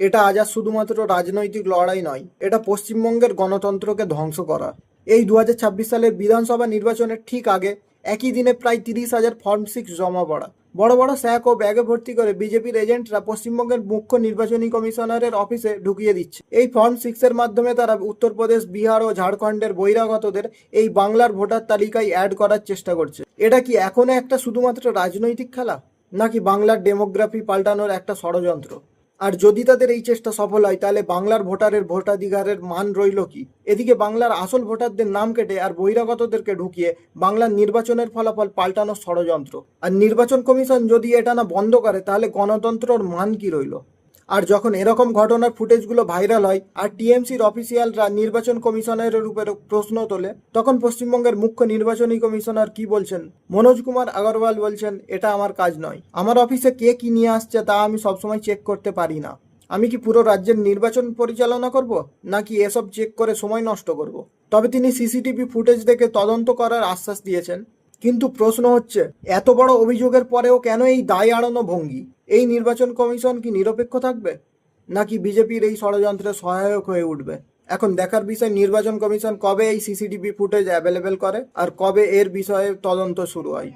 এটা আজ আর শুধুমাত্র রাজনৈতিক লড়াই নয়, এটা পশ্চিমবঙ্গের গণতন্ত্রকে ধ্বংস করা। এই 2026 সালের বিধানসভা নির্বাচনের ঠিক আগে একই দিনে প্রায় 30,000 ফর্ম 6 জমা পড়া, বড় বড় স্যাক ও ব্যাগে ভর্তি করে বিজেপির এজেন্টরা পশ্চিমবঙ্গের মুখ্য নির্বাচনী কমিশনারের অফিসে ঢুকিয়ে দিচ্ছে। এই ফর্ম 6-এর মাধ্যমে তারা উত্তরপ্রদেশ, বিহার ও ঝাড়খণ্ডের বহিরাগতদের এই বাংলার ভোটার তালিকায় অ্যাড করার চেষ্টা করছে। এটা কি এখনো একটা শুধুমাত্র রাজনৈতিক খেলা, নাকি বাংলার ডেমোগ্রাফি পাল্টানোর একটা ষড়যন্ত্র? আর যদি তাদের এই চেষ্টা সফল হয়, তাহলে বাংলার ভোটারের ভোটাধিকারের মান রইল কি? এদিকে বাংলার আসল ভোটারদের নাম কেটে আর বহিরাগতদেরকে ঢুকিয়ে বাংলার নির্বাচনের ফলাফল পাল্টানোর ষড়যন্ত্র। আর নির্বাচন কমিশন যদি এটা না বন্ধ করে, তাহলে গণতন্ত্রর মান কি রইল? আর যখন এরকম ঘটনার ফুটেজগুলো ভাইরাল হয় আর টিএমসির অফিসিয়ালরা নির্বাচন কমিশনারের উপরে প্রশ্ন তোলে, তখন পশ্চিমবঙ্গের মুখ্য নির্বাচনী কমিশনার কি বলছেন? মনোজ কুমার আগরওয়াল বলছেন, এটা আমার কাজ নয়। আমার অফিসে কে কি নিয়ে আসছে তা আমি সবসময় চেক করতে পারি না। আমি কি পুরো রাজ্যের নির্বাচন পরিচালনা করব, নাকি এসব চেক করে সময় নষ্ট করব? তবে তিনি সিসিটিভি ফুটেজ দেখে তদন্ত করার আশ্বাস দিয়েছেন। কিন্তু প্রশ্ন হচ্ছে, এত বড় অভিযোগের পরেও কেন এই দায় এড়ানো ভঙ্গি? এই নির্বাচন কমিশন কি নিরপেক্ষ থাকবে, নাকি বিজেপির এই ষড়যন্ত্রে সহায়ক হয়ে উঠবে? এখন দেখার বিষয়, নির্বাচন কমিশন কবে এই সিসিটিভি ফুটেজ অ্যাভেলেবেল করে আর কবে এর বিষয়ে তদন্ত শুরু হয়।